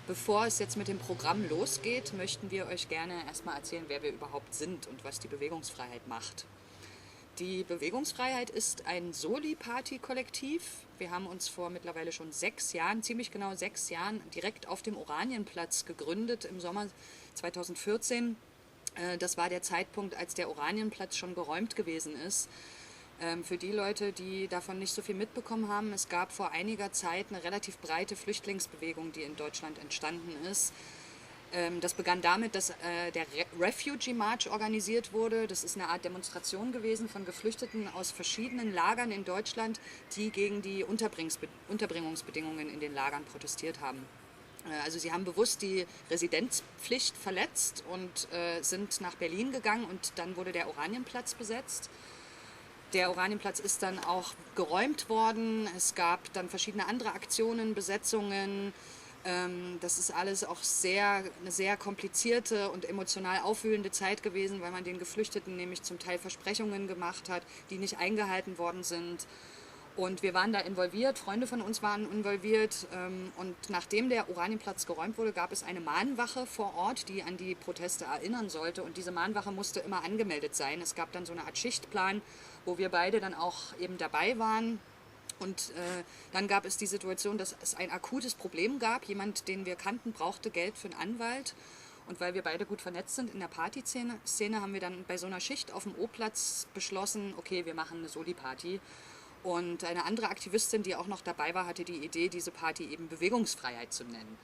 Bevor es jetzt mit dem Programm losgeht, möchten wir euch gerne erstmal erzählen, wer wir überhaupt sind und was die Bewegungsfreiheit macht. Die Bewegungsfreiheit ist ein Soli-Party-Kollektiv. Wir haben uns vor mittlerweile schon 6 Jahren, ziemlich genau 6 Jahren, direkt auf dem Oranienplatz gegründet im Sommer 2014. Das war der Zeitpunkt, als der Oranienplatz schon geräumt gewesen ist. Für die Leute, die davon nicht so viel mitbekommen haben, es gab vor einiger Zeit eine relativ breite Flüchtlingsbewegung, die in Deutschland entstanden ist. Das begann damit, dass der Refugee March organisiert wurde. Das ist eine Art Demonstration gewesen von Geflüchteten aus verschiedenen Lagern in Deutschland, die gegen die Unterbringungsbedingungen in den Lagern protestiert haben. Also sie haben bewusst die Residenzpflicht verletzt und sind nach Berlin gegangen und dann wurde der Oranienplatz besetzt. Der Oranienplatz ist dann auch geräumt worden. Es gab dann verschiedene andere Aktionen, Besetzungen. Das ist alles auch eine sehr komplizierte und emotional aufwühlende Zeit gewesen, weil man den Geflüchteten nämlich zum Teil Versprechungen gemacht hat, die nicht eingehalten worden sind. Und wir waren da involviert, Freunde von uns waren involviert. Und nachdem der Oranienplatz geräumt wurde, gab es eine Mahnwache vor Ort, die an die Proteste erinnern sollte. Und diese Mahnwache musste immer angemeldet sein. Es gab dann so eine Art Schichtplan, wo wir beide dann auch eben dabei waren. Und dann gab es die Situation, dass es ein akutes Problem gab. Jemand, den wir kannten, brauchte Geld für einen Anwalt. Und weil wir beide gut vernetzt sind in der Partyszene, haben wir dann bei so einer Schicht auf dem O-Platz beschlossen, okay, wir machen eine Soli-Party. Und eine andere Aktivistin, die auch noch dabei war, hatte die Idee, diese Party eben Bewegungsfreiheit zu nennen.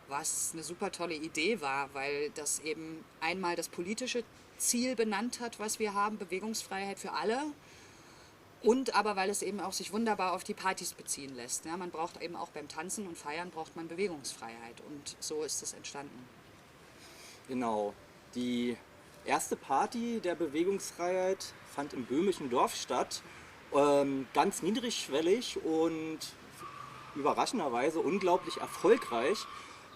Was eine super tolle Idee war, weil das eben einmal das politische Ziel benannt hat, was wir haben, Bewegungsfreiheit für alle. Und aber weil es eben auch sich wunderbar auf die Partys beziehen lässt. Ja, man braucht eben auch beim Tanzen und Feiern braucht man Bewegungsfreiheit. Und so ist es entstanden. Genau. Die erste Party der Bewegungsfreiheit fand im böhmischen Dorf statt. Ganz niedrigschwellig und überraschenderweise unglaublich erfolgreich.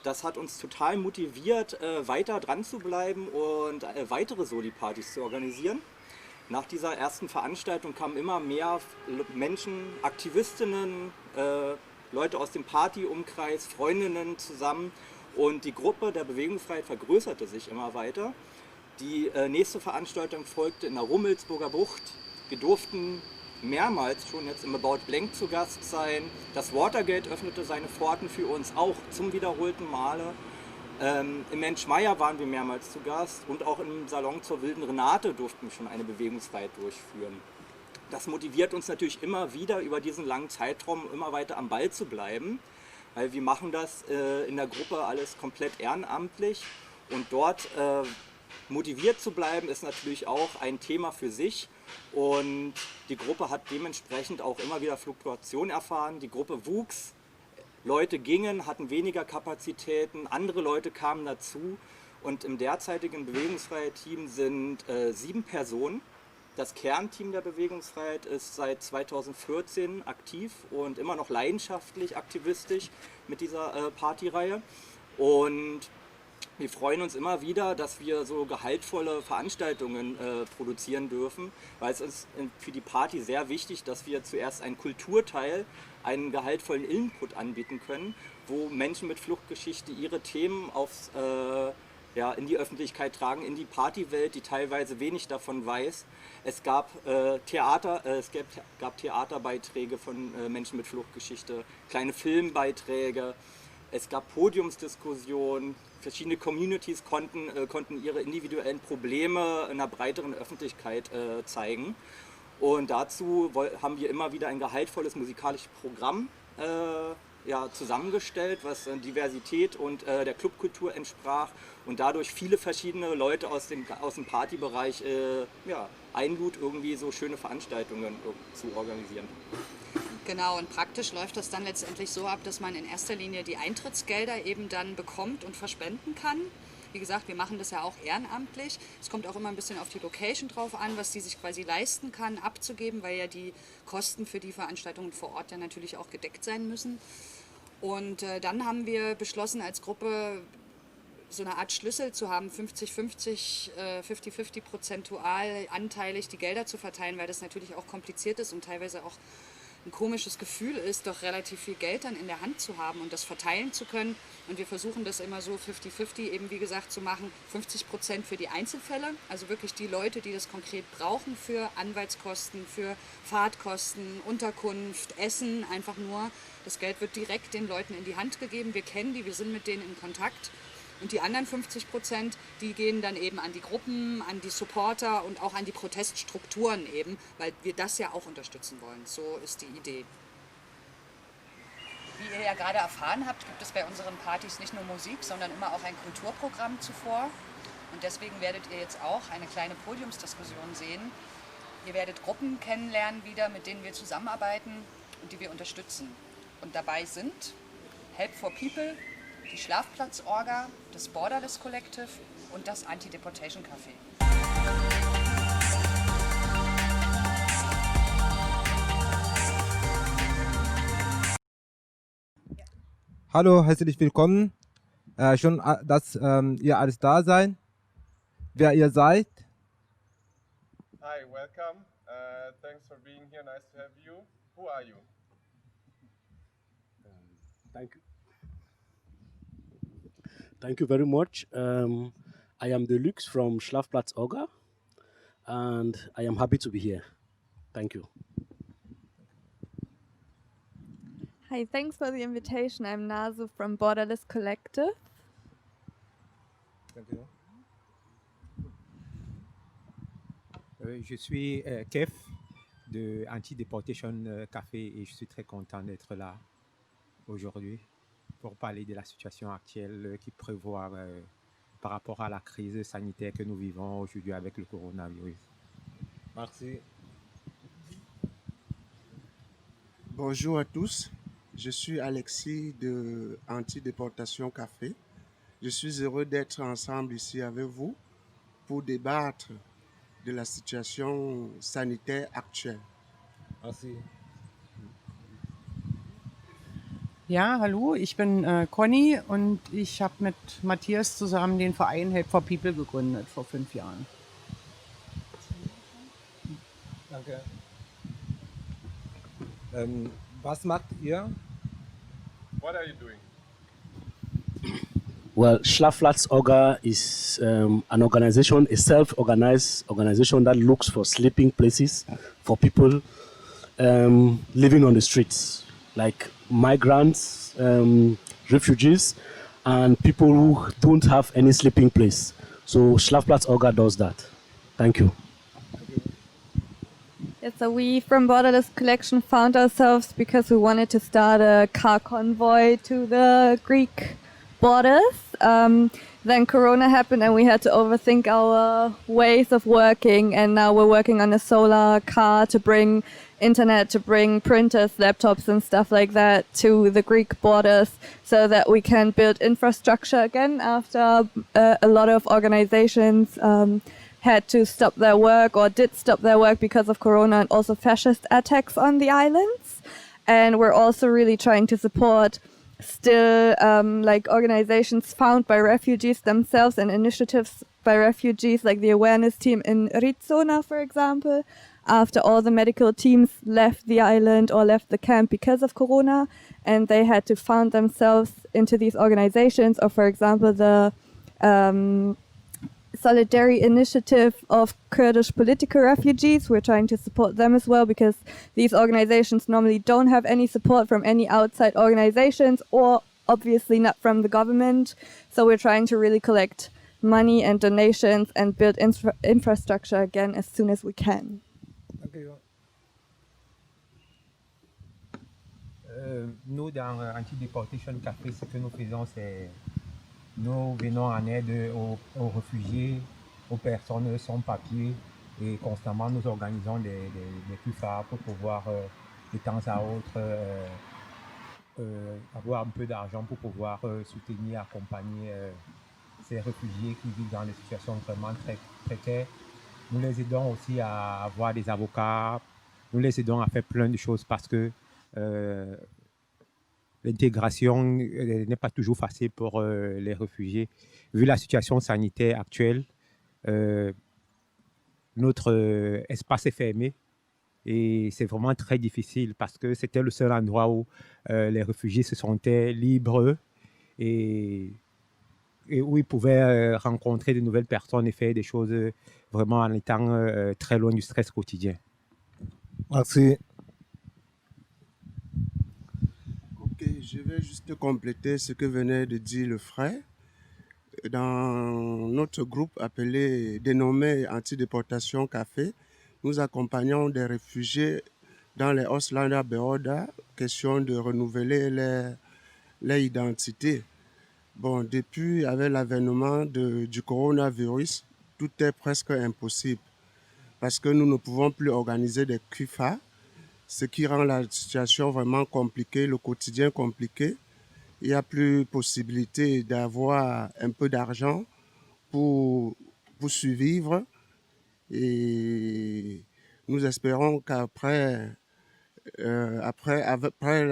Das hat uns total motiviert, weiter dran zu bleiben und weitere Soli-Partys zu organisieren. Nach dieser ersten Veranstaltung kamen immer mehr Menschen, Aktivistinnen, Leute aus dem Partyumkreis, Freundinnen zusammen und die Gruppe der Bewegungsfreiheit vergrößerte sich immer weiter. Die nächste Veranstaltung folgte in der Rummelsburger Bucht. Wir durften mehrmals schon jetzt im About Blank zu Gast sein. Das Watergate öffnete seine Pforten für uns auch zum wiederholten Male. Im Mensch-Meier waren wir mehrmals zu Gast und auch im Salon zur Wilden Renate durften wir schon eine Bewegungsfreiheit durchführen. Das motiviert uns natürlich immer wieder, über diesen langen Zeitraum immer weiter am Ball zu bleiben, weil wir machen das in der Gruppe alles komplett ehrenamtlich und dort motiviert zu bleiben ist natürlich auch ein Thema für sich. Und die Gruppe hat dementsprechend auch immer wieder Fluktuation erfahren. Die Gruppe wuchs, Leute gingen, hatten weniger Kapazitäten, andere Leute kamen dazu. Und im derzeitigen Bewegungsfreiheit-Team sind 7 Personen. Das Kernteam der Bewegungsfreiheit ist seit 2014 aktiv und immer noch leidenschaftlich aktivistisch mit dieser Partyreihe. Und wir freuen uns immer wieder, dass wir so gehaltvolle Veranstaltungen produzieren dürfen, weil es ist für die Party sehr wichtig, dass wir zuerst einen Kulturteil, einen gehaltvollen Input anbieten können, wo Menschen mit Fluchtgeschichte ihre Themen in die Öffentlichkeit tragen, in die Partywelt, die teilweise wenig davon weiß. Es gab Theaterbeiträge von Menschen mit Fluchtgeschichte, kleine Filmbeiträge. Es gab Podiumsdiskussionen, verschiedene Communities konnten ihre individuellen Probleme in einer breiteren Öffentlichkeit zeigen. Und dazu haben wir immer wieder ein gehaltvolles musikalisches Programm zusammengestellt, was Diversität und der Clubkultur entsprach und dadurch viele verschiedene Leute aus dem Partybereich einlud, irgendwie so schöne Veranstaltungen zu organisieren. Genau, und praktisch läuft das dann letztendlich so ab, dass man in erster Linie die Eintrittsgelder eben dann bekommt und verspenden kann. Wie gesagt, wir machen das ja auch ehrenamtlich. Es kommt auch immer ein bisschen auf die Location drauf an, was die sich quasi leisten kann, abzugeben, weil ja die Kosten für die Veranstaltungen vor Ort ja natürlich auch gedeckt sein müssen. Und dann haben wir beschlossen als Gruppe so eine Art Schlüssel zu haben, 50-50, 50-50 prozentual anteilig die Gelder zu verteilen, weil das natürlich auch kompliziert ist und teilweise auch ein komisches Gefühl ist, doch relativ viel Geld dann in der Hand zu haben und das verteilen zu können. Und wir versuchen das immer so 50-50 eben wie gesagt zu machen, 50% für die Einzelfälle, also wirklich die Leute, die das konkret brauchen für Anwaltskosten, für Fahrtkosten, Unterkunft, Essen, einfach nur. Das Geld wird direkt den Leuten in die Hand gegeben, wir kennen die, wir sind mit denen in Kontakt. Und die anderen 50%, die gehen dann eben an die Gruppen, an die Supporter und auch an die Proteststrukturen eben, weil wir das ja auch unterstützen wollen. So ist die Idee. Wie ihr ja gerade erfahren habt, gibt es bei unseren Partys nicht nur Musik, sondern immer auch ein Kulturprogramm zuvor. Und deswegen werdet ihr jetzt auch eine kleine Podiumsdiskussion sehen. Ihr werdet Gruppen kennenlernen wieder, mit denen wir zusammenarbeiten und die wir unterstützen. Und dabei sind Help for People, die Schlafplatzorga, das Borderless Collective und das Anti-Deportation Café. Hallo, herzlich willkommen. Schön, dass ihr alles da seid. Wer ihr seid? Hi, welcome. Thanks for being here. Nice to have you. Who are you? Thank you. Thank you very much. I am Deluxe from Schlafplatz Orga, and I am happy to be here. Thank you. Hi, thanks for the invitation. I'm Nazu from Borderless Collective. Je suis Kef de Anti-Deportation Café et je suis très content d'être là aujourd'hui pour parler de la situation actuelle qui prévoit par rapport à la crise sanitaire que nous vivons aujourd'hui avec le coronavirus. Merci. Bonjour à tous, je suis Alexis de Anti-Déportation Café. Je suis heureux d'être ensemble ici avec vous pour débattre de la situation sanitaire actuelle. Merci. Ja, hallo, ich bin Conny und ich habe mit Matthias zusammen den Verein Help for People gegründet vor 5 Jahren. Danke. Was macht ihr? What are you doing? Well, Schlafplatz Orga is an organization, a self-organized organization that looks for sleeping places for people living on the streets, like migrants, refugees, and people who don't have any sleeping place. So Schlafplatz Orga does that. Thank you. Yeah, so we from Borderless Collection found ourselves because we wanted to start a car convoy to the Greek borders. Then Corona happened and we had to overthink our ways of working, and now we're working on a solar car to bring internet, to bring printers, laptops and stuff like that to the Greek borders so that we can build infrastructure again after a lot of organizations had to stop their work or did stop their work because of Corona and also fascist attacks on the islands. And we're also really trying to support still like organizations found by refugees themselves and initiatives by refugees, like the awareness team in Rizona, for example, after all the medical teams left the island or left the camp because of Corona, and they had to found themselves into these organizations, or for example the Solidarity Initiative of Kurdish political refugees. We're trying to support them as well because these organizations normally don't have any support from any outside organizations or obviously not from the government. So we're trying to really collect money and donations and build infrastructure again as soon as we can. Nous, dans Anti-Deportation Café, ce que nous faisons, c'est nous venons en aide aux réfugiés, aux personnes sans papier, et constamment nous organisons des PUFA pour pouvoir de temps à autre avoir un peu d'argent pour pouvoir soutenir, accompagner ces réfugiés qui vivent dans des situations vraiment très précaires. Nous les aidons aussi à avoir des avocats, nous les aidons à faire plein de choses parce que l'intégration n'est pas toujours facile pour les réfugiés. Vu la situation sanitaire actuelle, notre espace est fermé. Et c'est vraiment très difficile parce que c'était le seul endroit où les réfugiés se sentaient libres et où ils pouvaient rencontrer de nouvelles personnes et faire des choses vraiment en étant très loin du stress quotidien. Merci. Ok, je vais juste compléter ce que venait de dire le frère. Dans notre groupe dénommé Anti-déportation Café, nous accompagnons des réfugiés dans les Ausländer Behörden, question de renouveler leur identité. Bon, depuis, avec l'avènement du coronavirus, tout est presque impossible parce que nous ne pouvons plus organiser des QFA, ce qui rend la situation vraiment compliquée, le quotidien compliqué. Il n'y a plus possibilité d'avoir un peu d'argent pour survivre et nous espérons qu'après après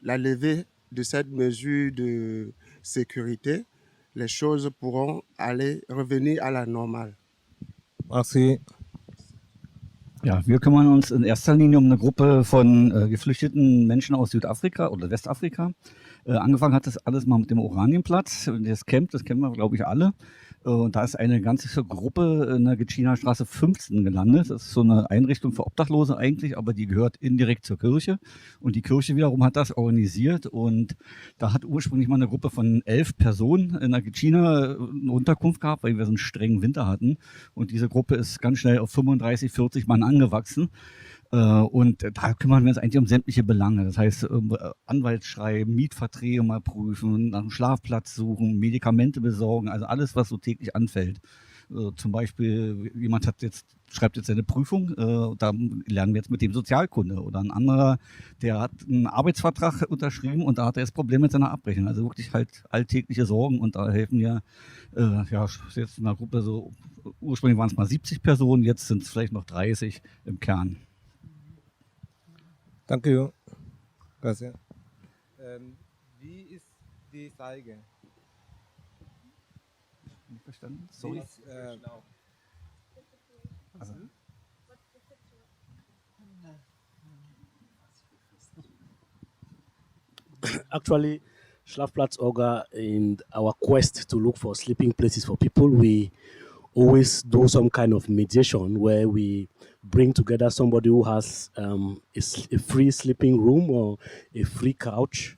la levée de cette mesure de sécurité, les choses pourront revenir à la normale. Merci. Ja, wir kümmern uns in erster Linie um eine Gruppe von geflüchteten Menschen aus Südafrika oder Westafrika. Angefangen hat das alles mal mit dem Oranienplatz, das Camp, das kennen wir, glaube ich, alle. Und da ist eine ganze Gruppe in der Gecina Straße 15 gelandet. Das ist so eine Einrichtung für Obdachlose eigentlich, aber die gehört indirekt zur Kirche. Und die Kirche wiederum hat das organisiert. Und da hat ursprünglich mal eine Gruppe von 11 Personen in der Gecina eine Unterkunft gehabt, weil wir so einen strengen Winter hatten. Und diese Gruppe ist ganz schnell auf 35, 40 Mann angewachsen. Und da kümmern wir uns eigentlich um sämtliche Belange. Das heißt, Anwalt schreiben, Mietverträge mal prüfen, nach einem Schlafplatz suchen, Medikamente besorgen, also alles, was so täglich anfällt. Zum Beispiel, jemand schreibt jetzt seine Prüfung, da lernen wir jetzt mit dem Sozialkunde. Oder ein anderer, der hat einen Arbeitsvertrag unterschrieben und da hat er das Problem mit seiner Abrechnung. Also wirklich halt alltägliche Sorgen und da helfen wir, jetzt in der Gruppe so, ursprünglich waren es mal 70 Personen, jetzt sind es vielleicht noch 30 im Kern. Danke. Gracias. Wie ist die Zeige? Nicht verstanden? Sorry. Also. Actually, Schlafplatz Orga, in our quest to look for sleeping places for people, we always do some kind of mediation where we bring together somebody who has a free sleeping room or a free couch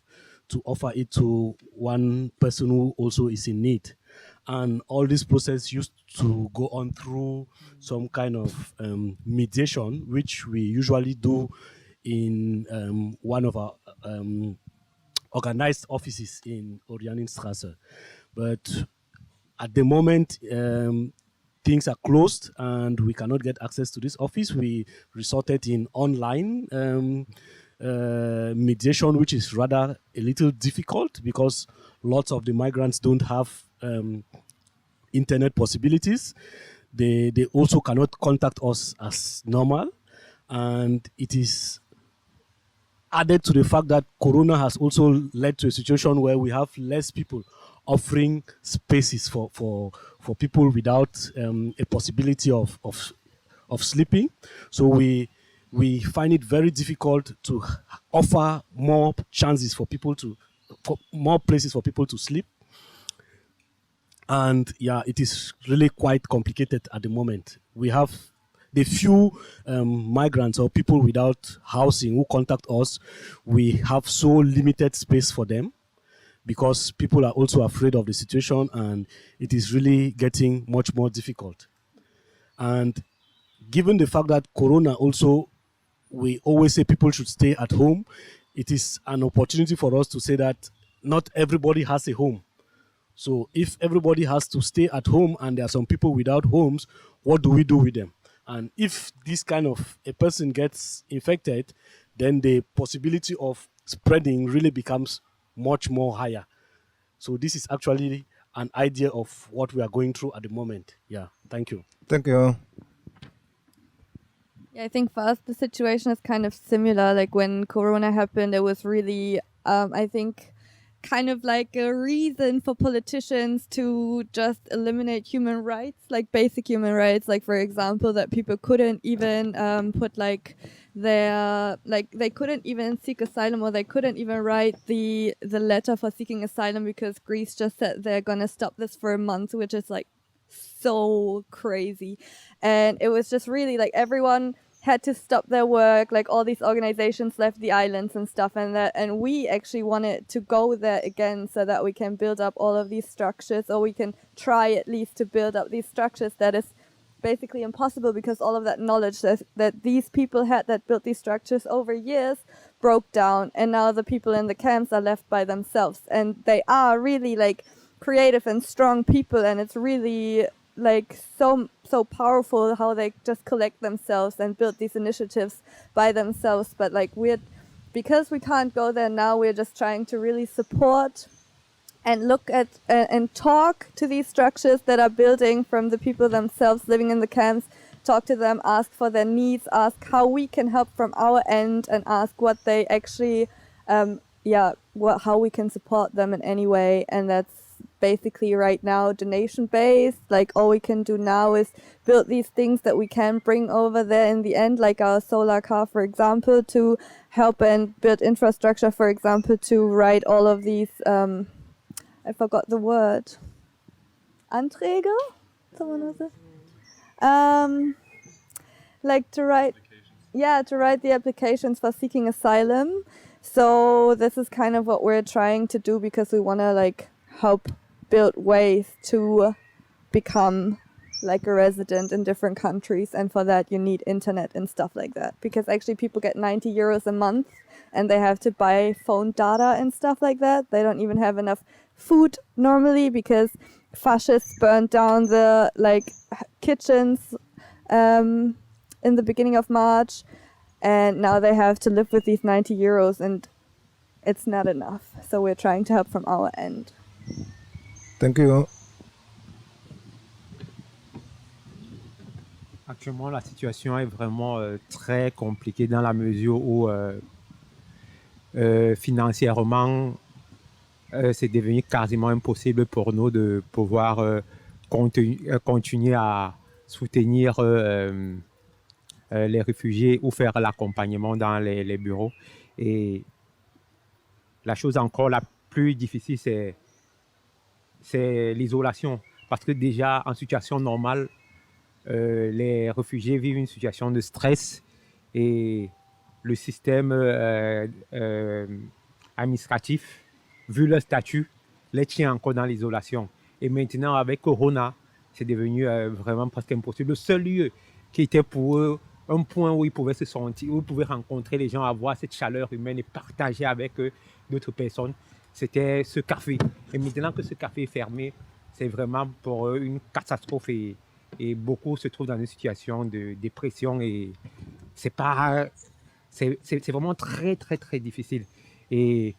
to offer it to one person who also is in need. And all this process used to go on through some kind of mediation, which we usually do in one of our organized offices in Orianinstrasse. But at the moment, things are closed and we cannot get access to this office. We resorted in online mediation, which is rather a little difficult because lots of the migrants don't have internet possibilities. They also cannot contact us as normal. And it is added to the fact that Corona has also led to a situation where we have less people offering spaces for people without a possibility of sleeping. So we find it very difficult to offer more chances for more places for people to sleep. And yeah, it is really quite complicated at the moment. We have the few migrants or people without housing who contact us. We have so limited space for them, because people are also afraid of the situation and it is really getting much more difficult. And given the fact that Corona also, we always say people should stay at home, it is an opportunity for us to say that not everybody has a home. So if everybody has to stay at home and there are some people without homes, what do we do with them? And if this kind of a person gets infected, then the possibility of spreading really becomes much more higher. So this is actually an idea of what we are going through at the moment. Yeah, thank you. Thank you. Yeah, I think for us the situation is kind of similar. Like when Corona happened, it was really, I think kind of like a reason for politicians to just eliminate human rights, like basic human rights, like for example that people couldn't even put like their, like they couldn't even seek asylum, or they couldn't even write the letter for seeking asylum because Greece just said they're gonna stop this for a month, which is like so crazy. And it was just really like everyone had to stop their work, like all these organizations left the islands and stuff, and we actually wanted to go there again so that we can build up all of these structures, or we can try at least to build up these structures. That is basically impossible because all of that knowledge that these people had that built these structures over years broke down, and now the people in the camps are left by themselves, and they are really like creative and strong people, and it's really like so powerful how they just collect themselves and build these initiatives by themselves. But like because we can't go there now, we're just trying to really support and look at and talk to these structures that are building from the people themselves living in the camps, talk to them, ask for their needs, ask how we can help from our end, and ask what they actually how we can support them in any way. And that's basically right now donation based. Like all we can do now is build these things that we can bring over there in the end, like our solar car, for example, to help and build infrastructure, for example, to write all of these I forgot the word, Anträge, someone was it, like to write the applications for seeking asylum. So this is kind of what we're trying to do, because we want to like help build ways to become like a resident in different countries, and for that you need internet and stuff like that, because actually people get 90 euros a month and they have to buy phone data and stuff like that. They don't even have enough food normally because fascists burned down the like kitchens in the beginning of March, and now they have to live with these 90 euros and it's not enough. So we're trying to help from our end. Thank you. Actuellement, la situation est vraiment très compliquée dans la mesure où financièrement, c'est devenu quasiment impossible pour nous de pouvoir continuer à soutenir les réfugiés ou faire l'accompagnement dans les bureaux. Et la chose encore la plus difficile, c'est l'isolation. Parce que déjà, en situation normale, les réfugiés vivent une situation de stress et le système administratif, vu leur statut, les tient encore dans l'isolation. Et maintenant, avec Corona, c'est devenu vraiment presque impossible. Le seul lieu qui était pour eux un point où ils pouvaient se sentir, où ils pouvaient rencontrer les gens, avoir cette chaleur humaine et partager avec eux d'autres personnes, c'était ce café. Et maintenant que ce café est fermé, c'est vraiment pour eux une catastrophe et beaucoup se trouvent dans une situation de dépression et c'est vraiment très très très difficile. Et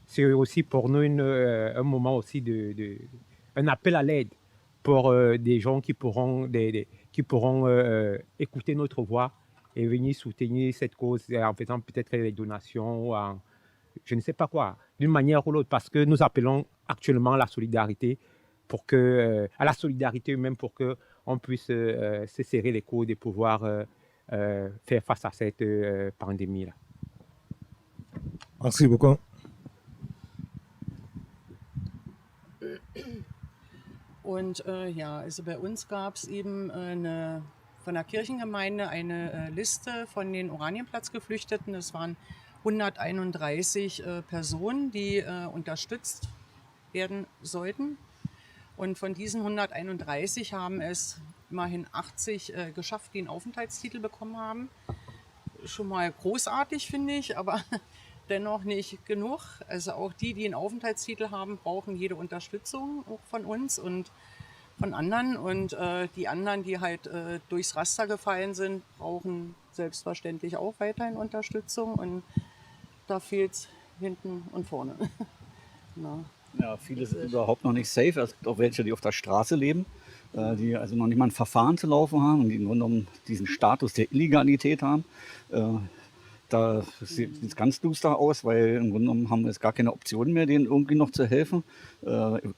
c'est aussi pour nous un moment aussi un appel à l'aide pour des gens qui pourront écouter notre voix et venir soutenir cette cause en faisant peut-être des donations ou je ne sais pas quoi, d'une manière ou l'autre, parce que nous appelons actuellement à la solidarité humaine pour qu'on puisse se serrer les coudes et pouvoir faire face à cette pandémie-là. Merci beaucoup. Und also bei uns gab es eben von der Kirchengemeinde eine Liste von den Oranienplatz-Geflüchteten. Das waren 131 Personen, die unterstützt werden sollten. Und von diesen 131 haben es immerhin 80 geschafft, die einen Aufenthaltstitel bekommen haben. Schon mal großartig, finde ich, aber dennoch nicht genug. Also auch die einen Aufenthaltstitel haben, brauchen jede Unterstützung auch von uns und von anderen. Und die anderen, die halt durchs Raster gefallen sind, brauchen selbstverständlich auch weiterhin Unterstützung. Und da fehlt es hinten und vorne. Na. Ja, viele sind überhaupt noch nicht safe. Es gibt auch welche, die auf der Straße leben, die also noch nicht mal ein Verfahren zu laufen haben und die nur noch diesen Status der Illegalität haben. Da sieht es ganz duster aus, weil im Grunde genommen haben wir jetzt gar keine Option mehr, denen irgendwie noch zu helfen.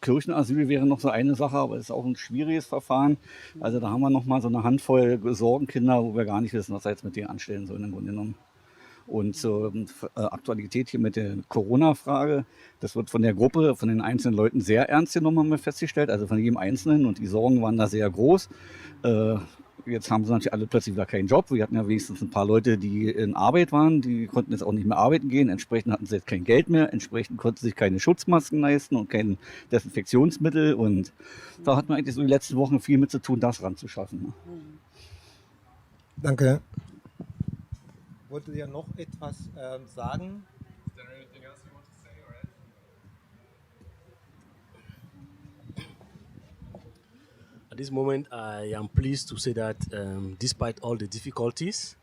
Kirchenasyl wäre noch so eine Sache, aber es ist auch ein schwieriges Verfahren. Also da haben wir noch mal so eine Handvoll Sorgenkinder, wo wir gar nicht wissen, was wir jetzt mit denen anstellen sollen im Grunde genommen. Und zur Aktualität hier mit der Corona-Frage, das wird von der Gruppe, von den einzelnen Leuten sehr ernst genommen, haben wir festgestellt, also von jedem Einzelnen, und die Sorgen waren da sehr groß. Jetzt haben sie natürlich alle plötzlich wieder keinen Job. Wir hatten ja wenigstens ein paar Leute, die in Arbeit waren, die konnten jetzt auch nicht mehr arbeiten gehen. Entsprechend hatten sie jetzt kein Geld mehr. Entsprechend konnten sie sich keine Schutzmasken leisten und kein Desinfektionsmittel. Und da hat man eigentlich so die letzten Wochen viel mit zu tun, das ranzuschaffen. Danke. Wolltet ihr noch etwas sagen? At this moment, I am pleased to say that despite all the difficulties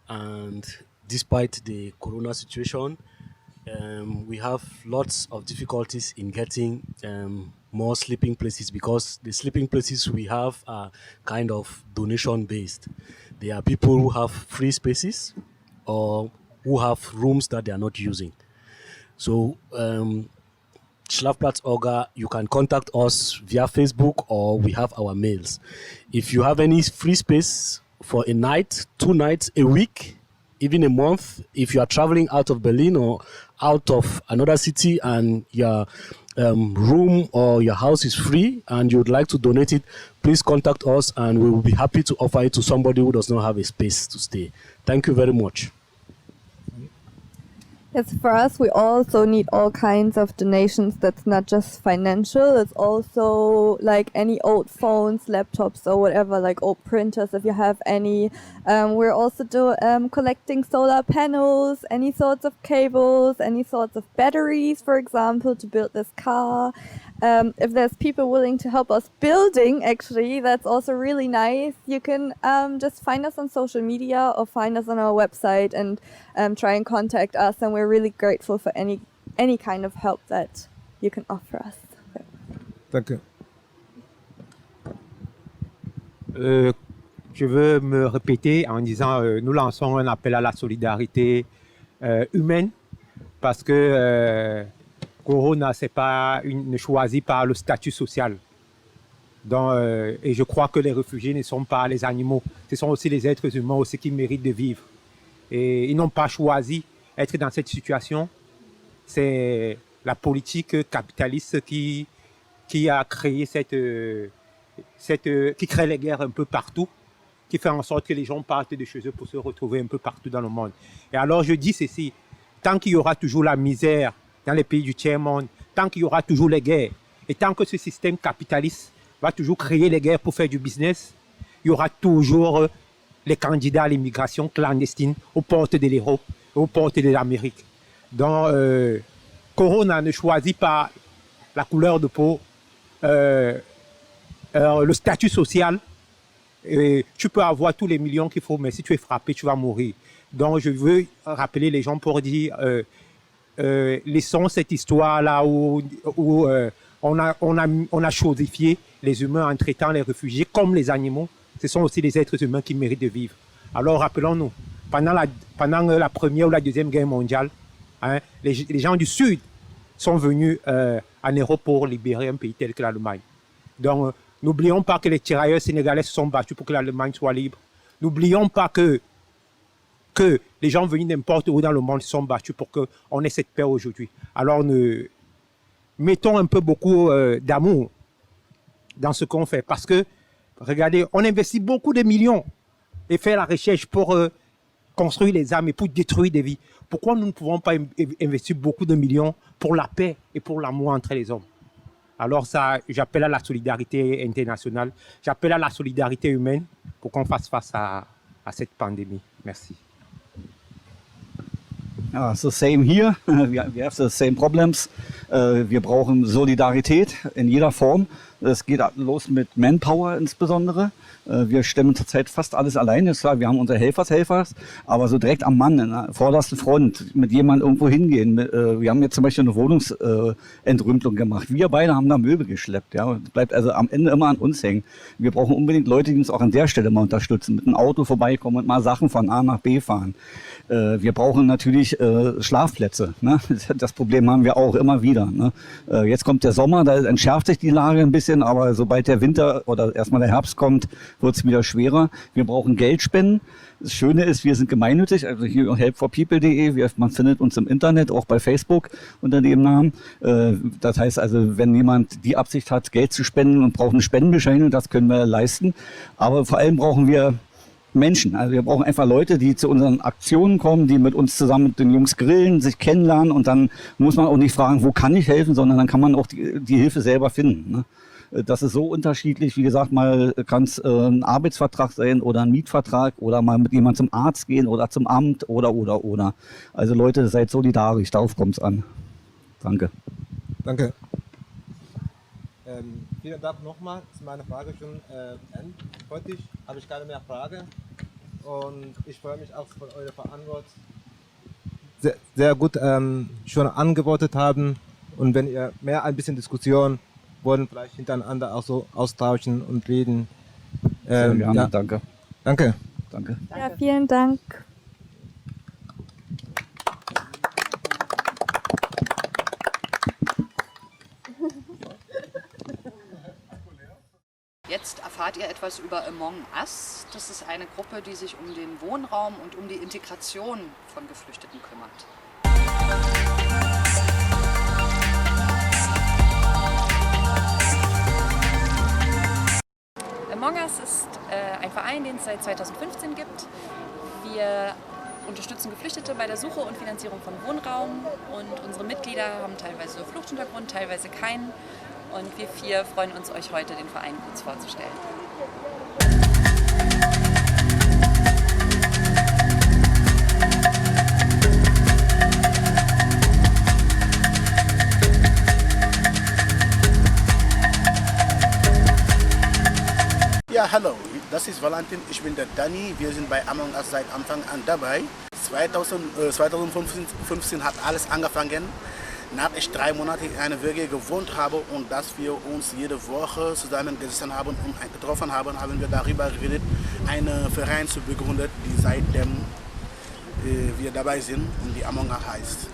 and despite the corona situation, we have lots of difficulties in getting more sleeping places, because the sleeping places we have are kind of donation based. There are people who have free spaces or who have rooms that they are not using. So Schlafplatz Orga, you can contact us via Facebook, or we have our mails. If you have any free space for a night, 2 nights, a week, even a month, if you are traveling out of Berlin or out of another city and your room or your house is free and you would like to donate it, please contact us and we will be happy to offer it to somebody who does not have a space to stay. Thank you very much. Yes, for us, we also need all kinds of donations. That's not just financial. It's also like any old phones, laptops, or whatever, like old printers, if you have any. We're also collecting solar panels, any sorts of cables, any sorts of batteries, for example, to build this car. If there's people willing to help us building, actually, that's also really nice. You can just find us on social media or find us on our website and try and contact us. And we're really grateful for any kind of help that you can offer us. Danke. Je veux me répéter en disant nous lançons un appel à la solidarité humaine, parce que Corona, ne choisit pas le statut social. Donc, et je crois que les réfugiés ne sont pas les animaux, ce sont aussi les êtres humains aussi qui méritent de vivre. Et ils n'ont pas choisi d'être dans cette situation. C'est la politique capitaliste qui a créé qui crée les guerres un peu partout, qui fait en sorte que les gens partent de chez eux pour se retrouver un peu partout dans le monde. Et alors je dis ceci, tant qu'il y aura toujours la misère dans les pays du tiers-monde, tant qu'il y aura toujours les guerres, et tant que ce système capitaliste va toujours créer les guerres pour faire du business, il y aura toujours les candidats à l'immigration clandestine aux portes de l'Europe, aux portes de l'Amérique. Donc, Corona ne choisit pas la couleur de peau, le statut social. Tu peux avoir tous les millions qu'il faut, mais si tu es frappé, tu vas mourir. Donc, je veux rappeler les gens pour dire, laissons cette histoire-là où on a chosifié les humains en traitant les réfugiés comme les animaux. Ce sont aussi les êtres humains qui méritent de vivre. Alors, rappelons-nous, pendant la Première ou la Deuxième Guerre mondiale, hein, les gens du Sud sont venus en Europe pour libérer un pays tel que l'Allemagne. Donc, n'oublions pas que les tirailleurs sénégalais se sont battus pour que l'Allemagne soit libre. N'oublions pas que les gens venus n'importe où dans le monde se sont battus pour qu'on ait cette paix aujourd'hui. Alors, mettons un peu beaucoup d'amour dans ce qu'on fait. Parce que, regardez, on investit beaucoup de millions et fait la recherche pour construire les armes et pour détruire des vies. Pourquoi nous ne pouvons pas investir beaucoup de millions pour la paix et pour l'amour entre les hommes? Alors ça, j'appelle à la solidarité internationale, j'appelle à la solidarité humaine pour qu'on fasse face à cette pandémie. Merci. Ja, so same here. We have the same problems. Wir brauchen Solidarität in jeder Form. Es geht los mit Manpower insbesondere. Wir stemmen zurzeit fast alles alleine. Ist klar, wir haben unsere Helfer, aber so direkt am Mann, in der vordersten Front, mit jemandem irgendwo hingehen. Wir haben jetzt zum Beispiel eine Wohnungsentrümpelung gemacht. Wir beide haben da Möbel geschleppt. Ja. Bleibt also am Ende immer an uns hängen. Wir brauchen unbedingt Leute, die uns auch an der Stelle mal unterstützen, mit einem Auto vorbeikommen und mal Sachen von A nach B fahren. Wir brauchen natürlich Schlafplätze. Ne? Das Problem haben wir auch immer wieder. Ne? Jetzt kommt der Sommer, da entschärft sich die Lage ein bisschen, aber sobald der Winter oder erstmal der Herbst kommt, wird es wieder schwerer. Wir brauchen Geldspenden. Das Schöne ist, wir sind gemeinnützig, also hier helpforpeople.de, man findet uns im Internet, auch bei Facebook unter dem Namen. Das heißt also, wenn jemand die Absicht hat, Geld zu spenden und braucht eine Spendenbescheinigung, das können wir leisten. Aber vor allem brauchen wir Menschen. Also wir brauchen einfach Leute, die zu unseren Aktionen kommen, die mit uns zusammen mit den Jungs grillen, sich kennenlernen und dann muss man auch nicht fragen, wo kann ich helfen, sondern dann kann man auch die Hilfe selber finden. Ne? Das ist so unterschiedlich. Wie gesagt, mal kann es ein Arbeitsvertrag sein oder ein Mietvertrag oder mal mit jemandem zum Arzt gehen oder zum Amt oder. Also Leute, seid solidarisch, darauf kommt es an. Danke. Danke. Vielen Dank nochmal. Ist meine Frage schon endgültig. Habe ich keine mehr Frage. Und ich freue mich auch von eurer Verantwortung. Sehr, sehr gut schon angewortet haben. Und wenn ihr mehr ein bisschen Diskussion wollen, vielleicht hintereinander auch so austauschen und reden. Sehr gerne, ja. Danke. Danke. Danke. Ja, vielen Dank. Jetzt erfahrt ihr etwas über Among Us. Das ist eine Gruppe, die sich um den Wohnraum und um die Integration von Geflüchteten kümmert. Among Us ist ein Verein, den es seit 2015 gibt. Wir unterstützen Geflüchtete bei der Suche und Finanzierung von Wohnraum und unsere Mitglieder haben teilweise Fluchthintergrund, teilweise keinen. Und wir 4 freuen uns, euch heute den Verein kurz vorzustellen. Ja, hallo, das ist Valentin, ich bin der Dani. Wir sind bei Among Us seit Anfang an dabei. 2015 hat alles angefangen, nachdem ich 3 Monate in einer WG gewohnt habe und dass wir uns jede Woche zusammengesessen haben und getroffen haben, haben wir darüber geredet, einen Verein zu begründen, die seitdem wir dabei sind und die Among Us heißt.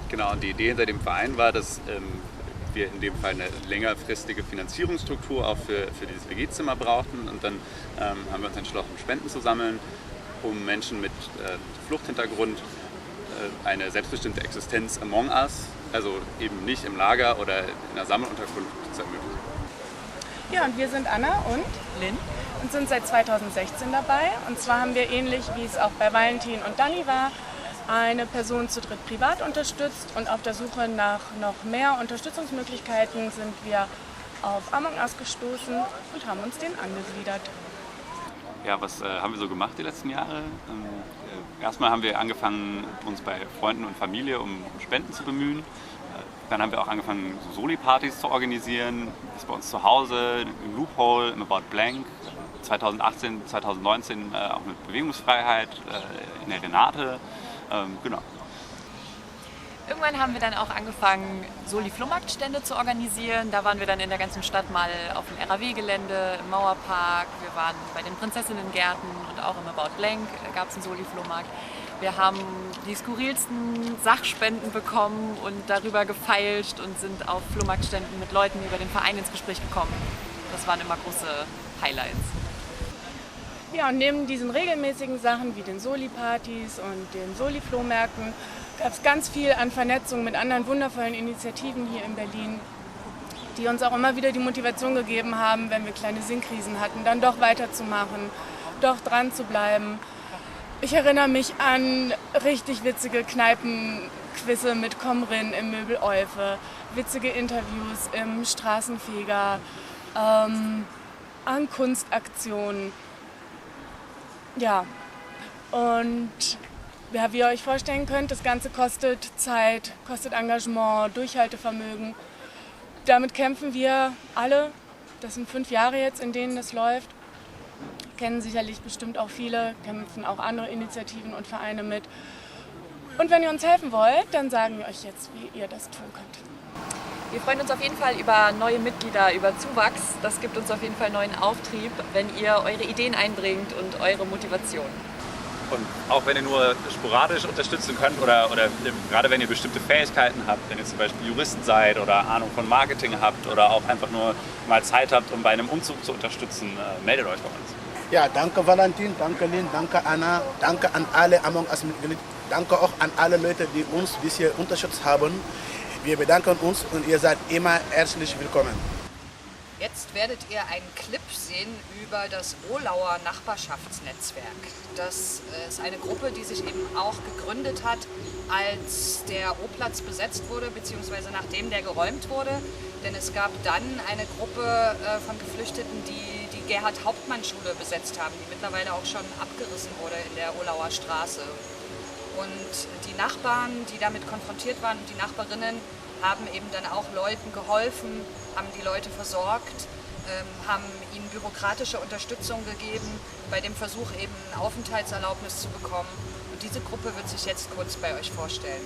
Genau, und die Idee hinter dem Verein war, dass wir in dem Fall eine längerfristige Finanzierungsstruktur auch für dieses WG-Zimmer brauchten und dann haben wir uns entschlossen, Spenden zu sammeln, um Menschen mit Fluchthintergrund eine selbstbestimmte Existenz among us, also eben nicht im Lager oder in einer Sammelunterkunft zu ermöglichen. Ja, und wir sind Anna und Lynn und sind seit 2016 dabei. Und zwar haben wir ähnlich wie es auch bei Valentin und Dani war, eine Person zu dritt privat unterstützt und auf der Suche nach noch mehr Unterstützungsmöglichkeiten sind wir auf Among Us gestoßen und haben uns denen angegliedert. Ja, was haben wir so gemacht die letzten Jahre? Erstmal haben wir angefangen, uns bei Freunden und Familie um Spenden zu bemühen. Dann haben wir auch angefangen, so Soli-Partys zu organisieren. Das bei uns zu Hause, im Loophole, im About Blank. 2018, 2019 auch mit Bewegungsfreiheit, in der Renate. Genau. Irgendwann haben wir dann auch angefangen, Soli-Flohmarktstände zu organisieren. Da waren wir dann in der ganzen Stadt mal auf dem RAW-Gelände, im Mauerpark. Wir waren bei den Prinzessinnengärten und auch im About Blank gab es einen Soli-Flohmarkt. Wir haben die skurrilsten Sachspenden bekommen und darüber gefeilscht und sind auf Flohmarktständen mit Leuten über den Verein ins Gespräch gekommen. Das waren immer große Highlights. Ja, und neben diesen regelmäßigen Sachen wie den Soli-Partys und den Soli-Flohmärkten gab es ganz viel an Vernetzung mit anderen wundervollen Initiativen hier in Berlin, die uns auch immer wieder die Motivation gegeben haben, wenn wir kleine Sinnkrisen hatten, dann doch weiterzumachen, doch dran zu bleiben. Ich erinnere mich an richtig witzige Kneipenquizze mit Komrin im Möbel Eufe, witzige Interviews im Straßenfeger, an Kunstaktionen. Ja, und ja, wie ihr euch vorstellen könnt, das Ganze kostet Zeit, kostet Engagement, Durchhaltevermögen. damit kämpfen wir alle. Das sind 5 Jahre jetzt, in denen das läuft. Kennen sicherlich bestimmt auch viele, kämpfen auch andere Initiativen und Vereine mit. Und wenn ihr uns helfen wollt, dann sagen wir euch jetzt, wie ihr das tun könnt. Wir freuen uns auf jeden Fall über neue Mitglieder, über Zuwachs. Das gibt uns auf jeden Fall neuen Auftrieb, wenn ihr eure Ideen einbringt und eure Motivation. Und auch wenn ihr nur sporadisch unterstützen könnt oder gerade wenn ihr bestimmte Fähigkeiten habt, wenn ihr zum Beispiel Juristen seid oder Ahnung von Marketing habt oder auch einfach nur mal Zeit habt, um bei einem Umzug zu unterstützen, meldet euch bei uns. Ja, danke Valentin, danke Lynn, danke Anna, danke an alle Among Us-Mitglieder, danke auch an alle Leute, die uns bisher unterstützt haben. Wir bedanken uns und ihr seid immer herzlich willkommen. Jetzt werdet ihr einen Clip sehen über das Ohlauer Nachbarschaftsnetzwerk. Das ist eine Gruppe, die sich eben auch gegründet hat, als der O-Platz besetzt wurde, beziehungsweise nachdem der geräumt wurde. Denn es gab dann eine Gruppe von Geflüchteten, die die Gerhard-Hauptmann-Schule besetzt haben, die mittlerweile auch schon abgerissen wurde in der Ohlauer Straße. Und die Nachbarn, die damit konfrontiert waren, und die Nachbarinnen, haben eben dann auch Leuten geholfen, haben die Leute versorgt, haben ihnen bürokratische Unterstützung gegeben, bei dem Versuch eben eine Aufenthaltserlaubnis zu bekommen. Und diese Gruppe wird sich jetzt kurz bei euch vorstellen.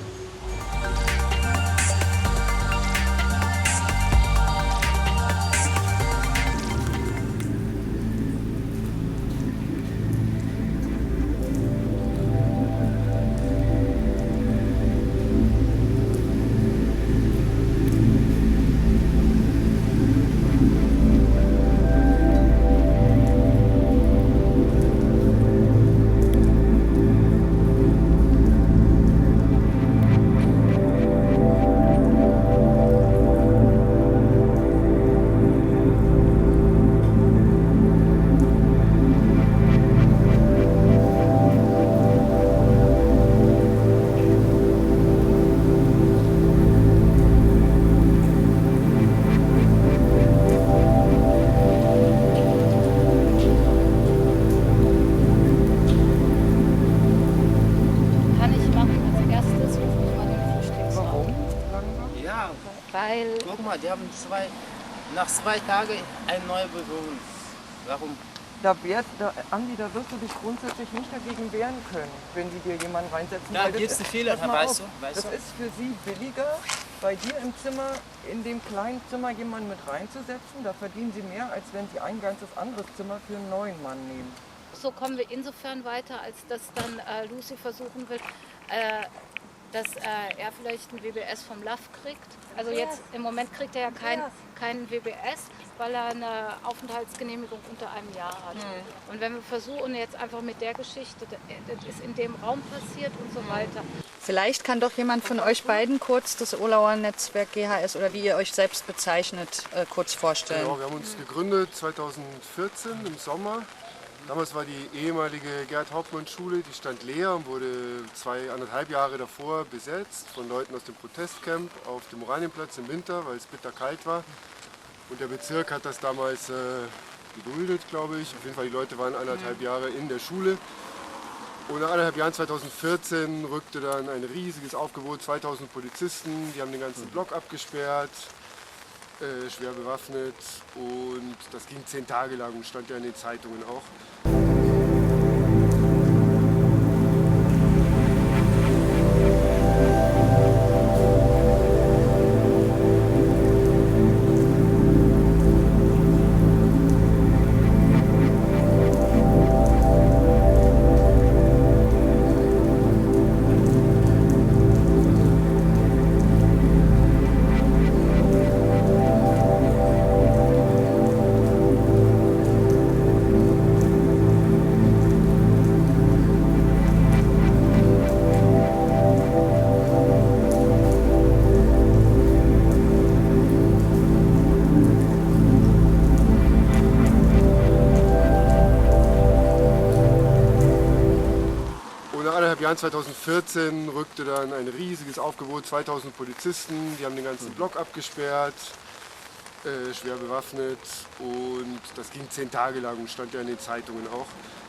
Die haben nach 2 Tagen eine neue Bewohnung. Warum? Da wirst du dich grundsätzlich nicht dagegen wehren können, wenn sie dir jemanden reinsetzen. Da gibt es Fehler, weißt du? Das ist für sie billiger, bei dir im Zimmer, in dem kleinen Zimmer jemanden mit reinzusetzen. Da verdienen sie mehr, als wenn sie ein ganzes anderes Zimmer für einen neuen Mann nehmen. So kommen wir insofern weiter, als dass dann Lucy versuchen wird, dass er vielleicht ein WBS vom LAF kriegt. Also jetzt im Moment kriegt er ja keinen WBS, weil er eine Aufenthaltsgenehmigung unter einem Jahr hat. Und wenn wir versuchen jetzt einfach mit der Geschichte, das ist in dem Raum passiert und so weiter. Vielleicht kann doch jemand von euch beiden kurz das Ohlauer Netzwerk GHS oder wie ihr euch selbst bezeichnet, kurz vorstellen. Genau, wir haben uns gegründet 2014 im Sommer. Damals war die ehemalige Gerhard-Hauptmann-Schule, die stand leer und wurde 2,5 Jahre davor besetzt von Leuten aus dem Protestcamp auf dem Oranienplatz im Winter, weil es bitterkalt war. Und der Bezirk hat das damals geduldet, glaube ich. Auf jeden Fall, die Leute waren 1,5 Jahre in der Schule. Und nach 1,5 Jahren, 2014, rückte dann ein riesiges Aufgebot, 2000 Polizisten, die haben den ganzen Block abgesperrt. Schwer bewaffnet, und das ging 10 Tage lang und stand ja in den Zeitungen auch. Jahren 2014 rückte dann ein riesiges Aufgebot, 2000 Polizisten, die haben den ganzen Block abgesperrt, schwer bewaffnet, und das ging 10 Tage lang und stand ja in den Zeitungen auch.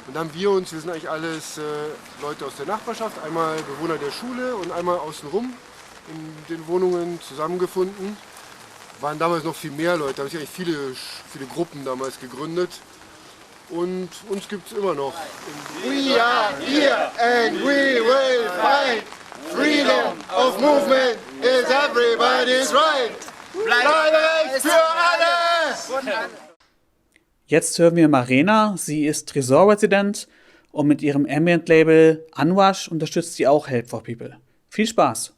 Und dann haben wir sind eigentlich alles Leute aus der Nachbarschaft, einmal Bewohner der Schule und einmal außenrum in den Wohnungen zusammengefunden waren damals noch viel mehr Leute, da haben sich eigentlich viele Gruppen damals gegründet. Und uns gibt es immer noch. We are here and we will fight. Freedom of movement is everybody's right. Bleibe für alle! Jetzt hören wir Mareena. Sie ist Tresor-Resident und mit ihrem Ambient-Label Unrush unterstützt sie auch Help for People. Viel Spaß!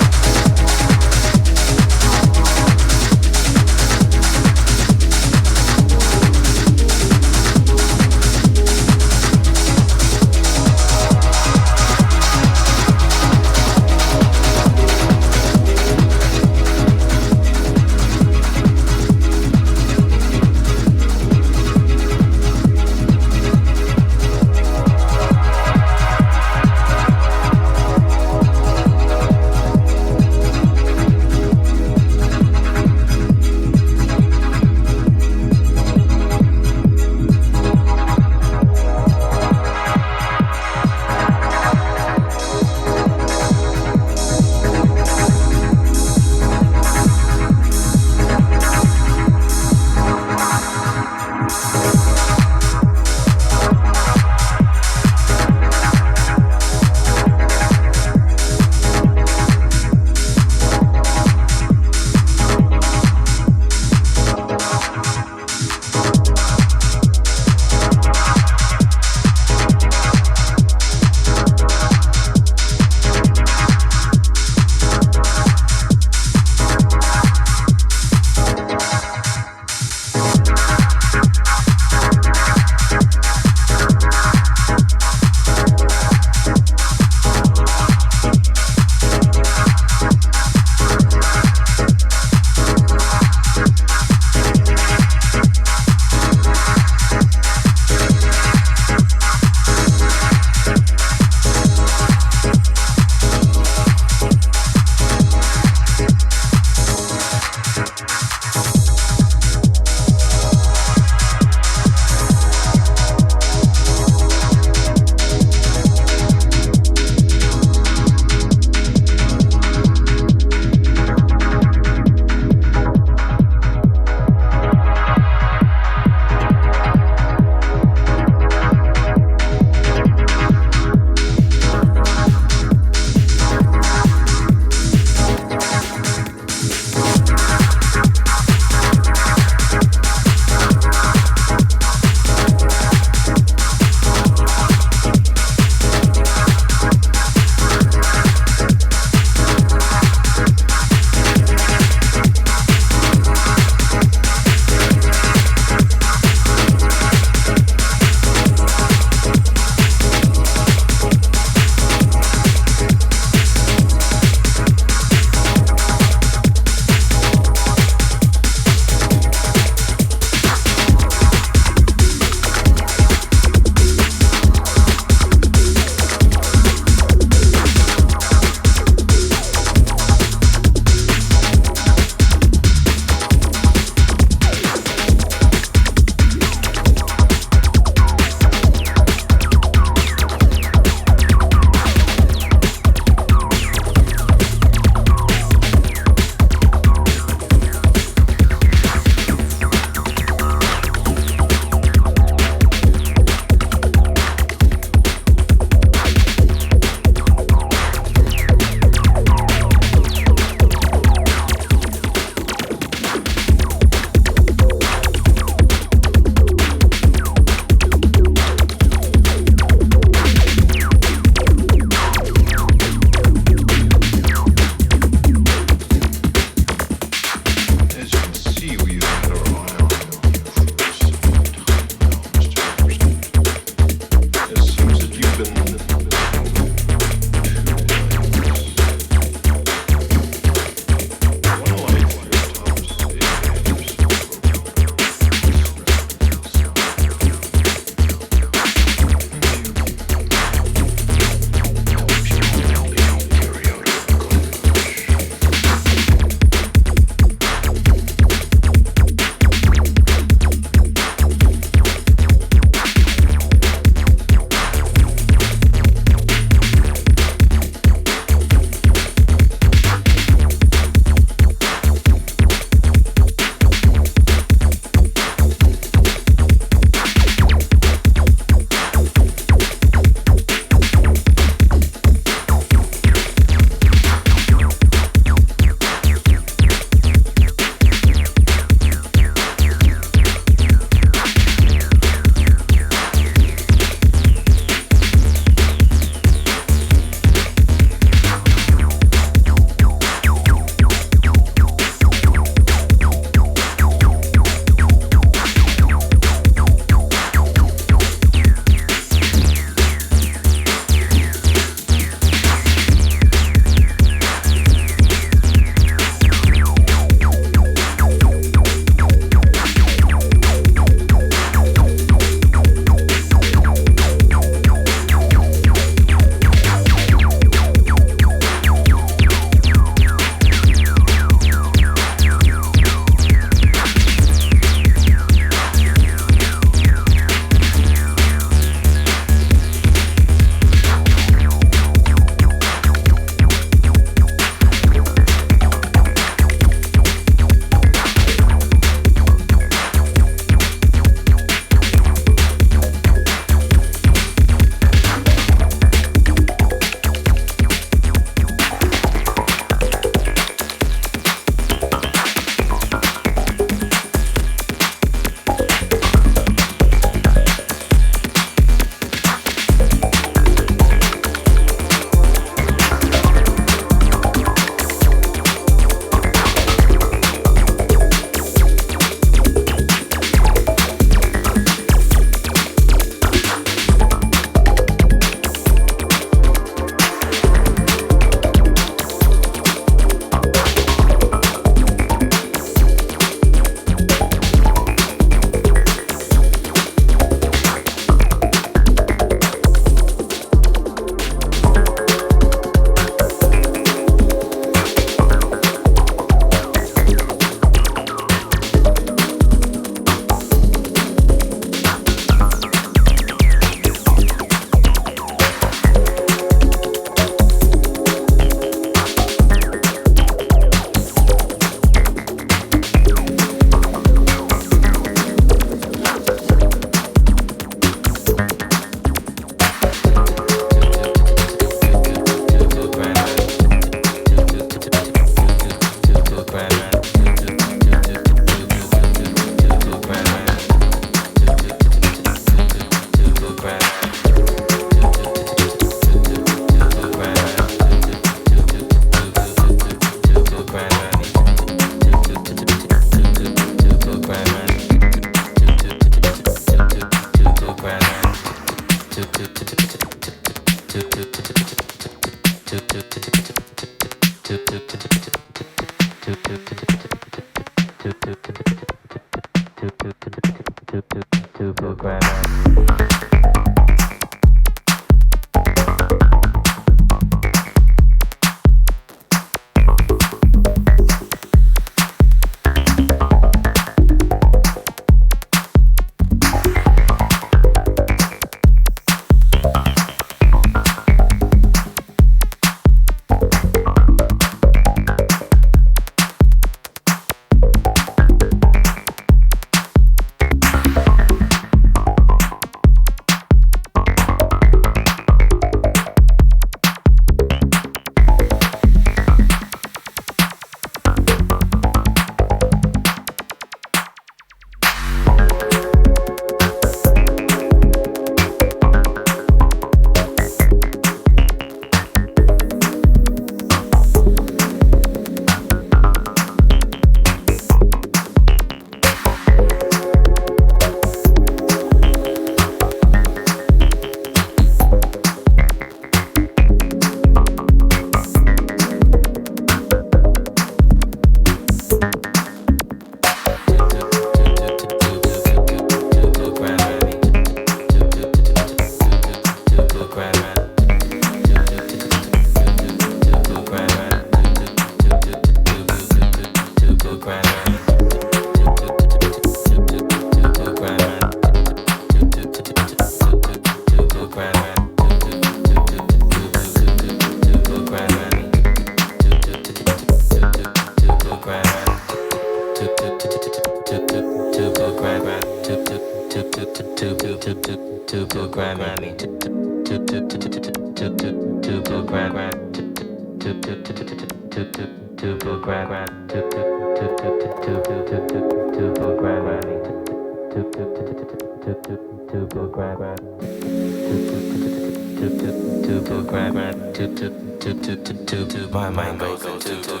My mind goes into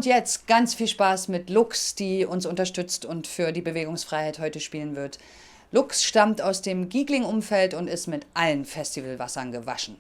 Und jetzt ganz viel Spaß mit Lux, die uns unterstützt und für die Bewegungsfreiheit heute spielen wird. Lux stammt aus dem Giegling-Umfeld und ist mit allen Festivalwassern gewaschen.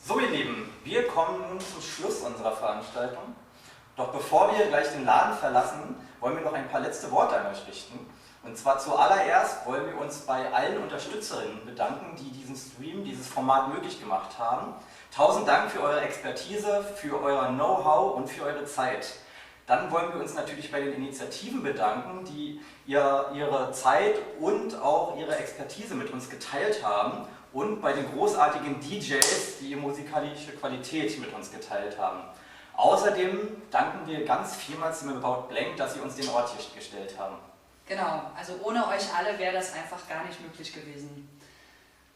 So ihr Lieben, wir kommen nun zum Schluss unserer Veranstaltung. Doch bevor wir gleich den Laden verlassen, wollen wir noch ein paar letzte Worte an euch richten. Und zwar zuallererst wollen wir uns bei allen Unterstützerinnen bedanken, die diesen Stream, dieses Format möglich gemacht haben. 1000 Dank für eure Expertise, für euer Know-how und für eure Zeit. Dann wollen wir uns natürlich bei den Initiativen bedanken, die ihre Zeit und auch ihre Expertise mit uns geteilt haben. Und bei den großartigen DJs, die ihre musikalische Qualität mit uns geteilt haben. Außerdem danken wir ganz vielmals dem About Blank, dass sie uns den Ort hier gestellt haben. Genau, also ohne euch alle wäre das einfach gar nicht möglich gewesen.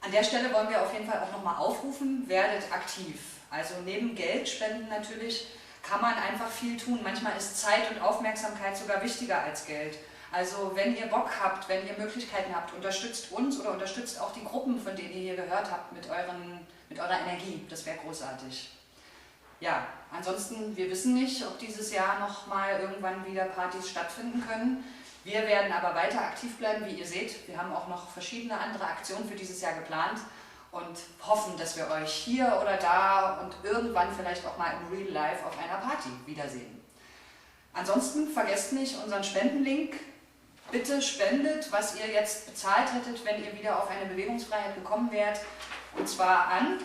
An der Stelle wollen wir auf jeden Fall auch nochmal aufrufen, werdet aktiv. Also neben Geldspenden natürlich kann man einfach viel tun. Manchmal ist Zeit und Aufmerksamkeit sogar wichtiger als Geld. Also wenn ihr Bock habt, wenn ihr Möglichkeiten habt, unterstützt uns oder unterstützt auch die Gruppen, von denen ihr hier gehört habt, mit eurer Energie. Das wäre großartig. Ja, ansonsten, wir wissen nicht, ob dieses Jahr nochmal irgendwann wieder Partys stattfinden können. Wir werden aber weiter aktiv bleiben, wie ihr seht. Wir haben auch noch verschiedene andere Aktionen für dieses Jahr geplant und hoffen, dass wir euch hier oder da und irgendwann vielleicht auch mal im Real Life auf einer Party wiedersehen. Ansonsten vergesst nicht unseren Spendenlink. Bitte spendet, was ihr jetzt bezahlt hättet, wenn ihr wieder auf eine Bewegungsfreiheit gekommen wärt. Und zwar an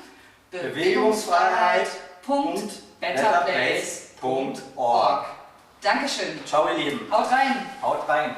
bewegungsfreiheit.betterplace.org. Dankeschön. Ciao ihr Lieben. Haut rein. Haut rein.